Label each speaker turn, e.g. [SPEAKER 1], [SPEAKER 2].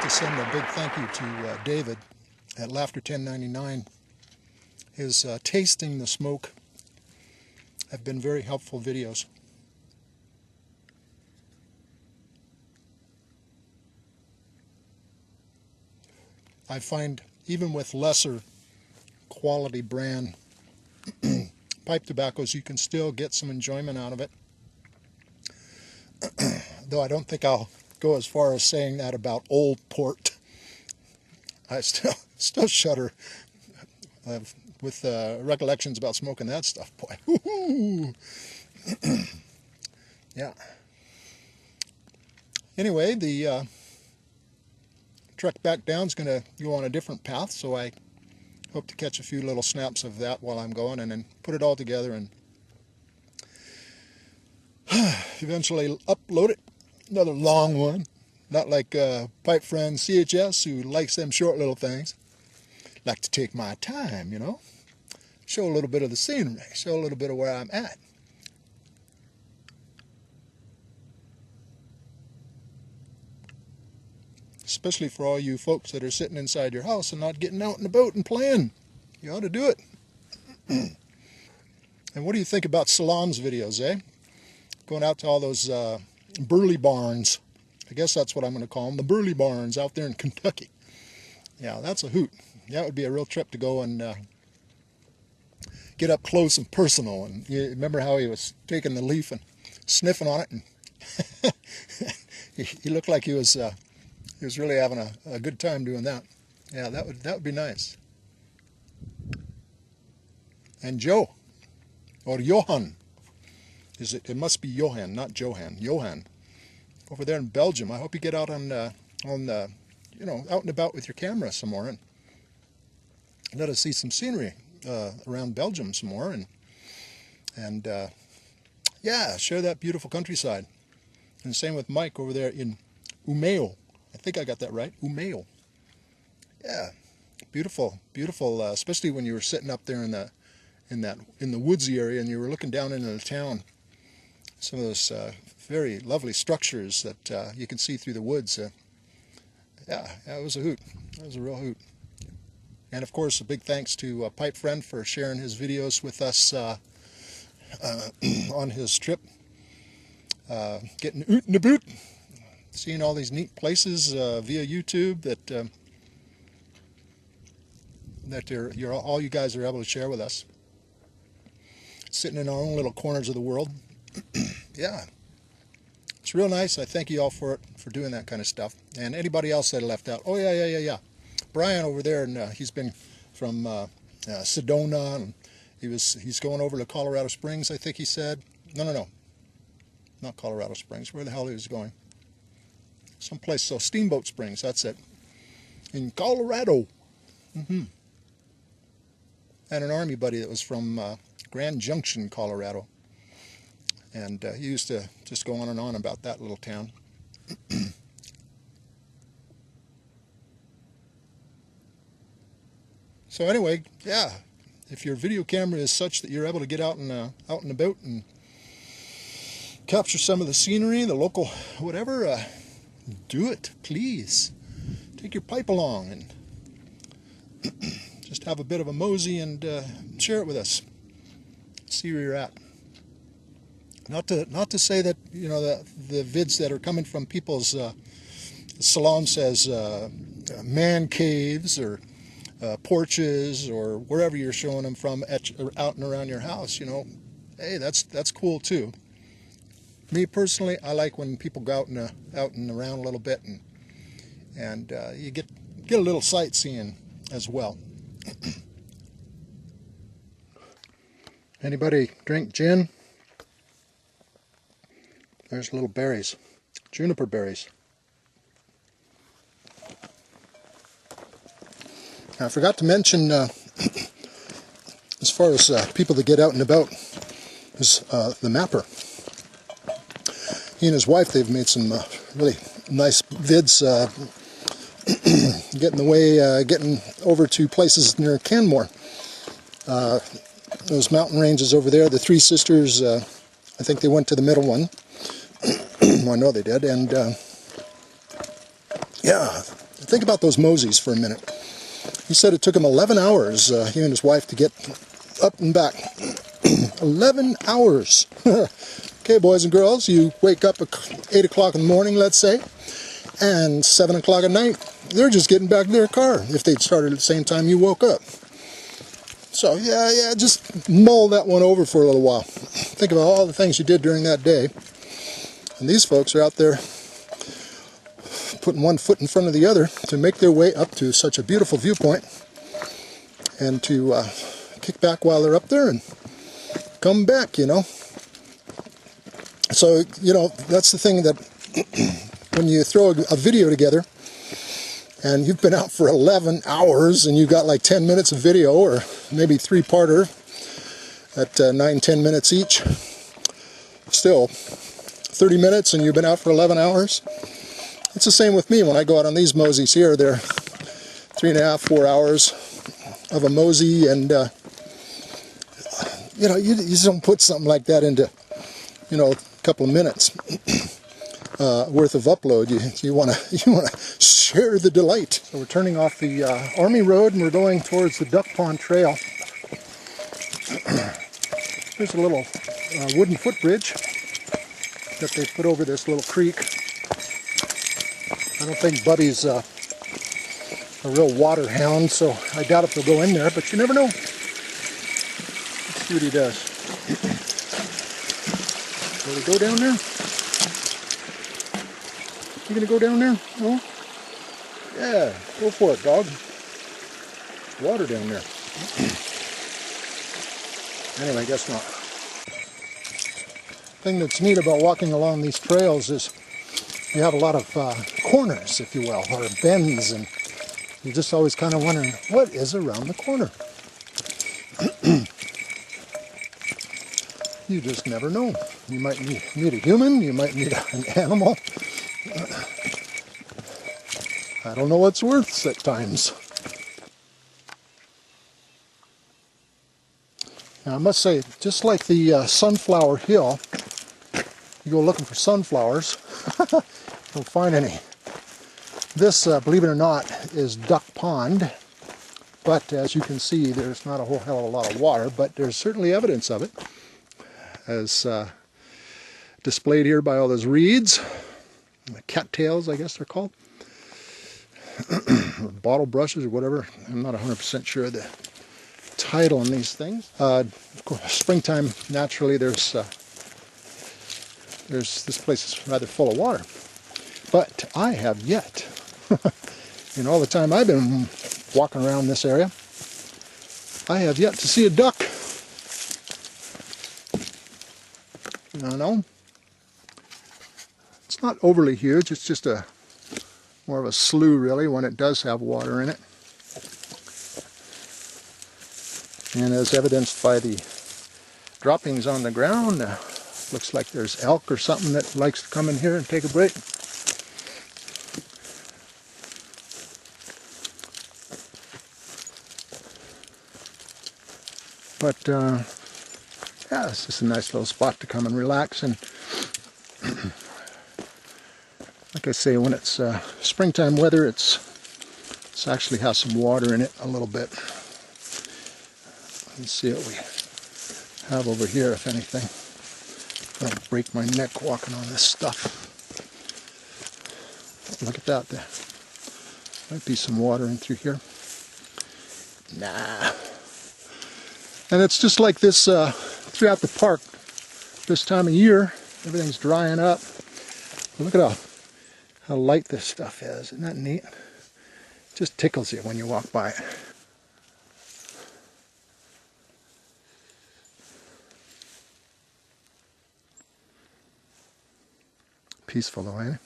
[SPEAKER 1] to send a big thank you to David at Laughter 1099. His tasting the smoke have been very helpful videos. I find even with lesser quality brand pipe tobaccos, you can still get some enjoyment out of it. Though I don't think I'll go as far as saying that about old port. I still shudder with recollections about smoking that stuff, boy. Yeah. Anyway, the trek back down is going to go on a different path, so I hope to catch a few little snaps of that while I'm going, and then put it all together and eventually upload it. Another long one, not like pipe friend CHS who likes them short little things. Like to take my time, you know, show a little bit of the scenery, show a little bit of where I'm at. Especially for all you folks that are sitting inside your house and not getting out in the boat and playing. You ought to do it. And what do you think about Salam's videos, eh? Going out to all those burley barns. I guess that's what I'm going to call them, the burley barns out there in Kentucky. Yeah, that's a hoot. That would be a real trip to go and get up close and personal. And you remember how he was taking the leaf and sniffing on it, and he looked like he was really having a good time doing that. Yeah, that would be nice. And Joe, or Johan, it must be Johan, not Johan. Johan, over there in Belgium. I hope you get out on you know, out and about with your camera some more, and let us see some scenery around Belgium some more, and yeah, share that beautiful countryside. And same with Mike over there in Umeå. I think I got that right. Umeå. Yeah, beautiful, beautiful. Especially when you were sitting up there in the woodsy area and you were looking down into the town. Some of those very lovely structures that you can see through the woods. Yeah, it was a hoot. It was a real hoot. And of course, a big thanks to Pipe Friend for sharing his videos with us on his trip. Getting oot in the boot, seeing all these neat places via YouTube that all you guys are able to share with us. Sitting in our own little corners of the world. Yeah, it's real nice. I thank you all for doing that kind of stuff. And anybody else that I left out. Oh yeah. Brian over there, and he's been from Sedona, and he's going over to Colorado Springs, I think he said. No, not Colorado Springs. Where the hell he was going? Someplace, so Steamboat Springs, that's it. In Colorado. And an Army buddy that was from Grand Junction, Colorado. And he used to just go on and on about that little town. So anyway, yeah, if your video camera is such that you're able to get out and about and capture some of the scenery, the local whatever, do it, please. Take your pipe along and just have a bit of a mosey and share it with us. See where you're at. Not to say that, you know, the vids that are coming from people's Salam says man caves or porches or wherever you're showing them from out and around your house, you know, hey, that's cool too. Me personally, I like when people go out and around a little bit, and you get a little sightseeing as well. Anybody drink gin? There's little berries, juniper berries. I forgot to mention, as far as people that get out and about, is the mapper. He and his wife, they've made some really nice vids getting over to places near Canmore. Those mountain ranges over there, the Three Sisters, I think they went to the middle one. Well, I know they did, and yeah, Think about those Moseys for a minute. He said it took him 11 hours, he and his wife, to get up and back. 11 hours. Okay, boys and girls, you wake up at 8 o'clock in the morning, let's say, and 7 o'clock at night, they're just getting back to their car if they'd started at the same time you woke up. So, yeah, just mull that one over for a little while. Think about all the things you did during that day. And these folks are out there putting one foot in front of the other to make their way up to such a beautiful viewpoint and to kick back while they're up there and come back, you know. So, you know, that's the thing, that when you throw a video together and you've been out for 11 hours and you've got like 10 minutes of video, or maybe three-parter at 9-10 minutes each, still 30 minutes and you've been out for 11 hours. It's the same with me when I go out on these Moseys here. They're 3.5, 4 hours of a Mosey, and you know, you just don't put something like that into, you know, a couple of minutes worth of upload. You want to share the delight. So we're turning off the Army Road and we're going towards the Duck Pond Trail. There's a little wooden footbridge that they put over this little creek. I don't think Bubby's a real water hound, so I doubt if he'll go in there, but you never know. Let's see what he does. Will he go down there? You gonna go down there? No? Yeah, go for it, dog. Water down there. Anyway, guess not. The thing that's neat about walking along these trails is you have a lot of corners, if you will, or bends, and you're just always kind of wondering, what is around the corner? You just never know. You might meet a human, you might meet an animal. I don't know what's worse at times. Now, I must say, just like the Sunflower Hill, you go looking for sunflowers, don't find any. This, believe it or not, is Duck Pond, but as you can see, there's not a whole hell of a lot of water, but there's certainly evidence of it, as displayed here by all those reeds, cattails, I guess they're called, or bottle brushes or whatever. I'm not 100% sure of the title on these things. Of course, springtime, naturally, there's this place is rather full of water. But I have yet, in all the time I've been walking around this area, I have yet to see a duck. You know, it's not overly huge. It's just more of a slough, really, when it does have water in it. And as evidenced by the droppings on the ground, looks like there's elk or something that likes to come in here and take a break. But yeah, it's just a nice little spot to come and relax. And like I say, when it's springtime weather, it's actually has some water in it a little bit. Let's see what we have over here, if anything. I'll break my neck walking on this stuff. Look at that. There might be some water in through here. Nah. And it's just like this throughout the park this time of year. Everything's drying up. Look at how light this stuff is. Isn't that neat? It just tickles you when you walk by it. Peaceful though, ain't it?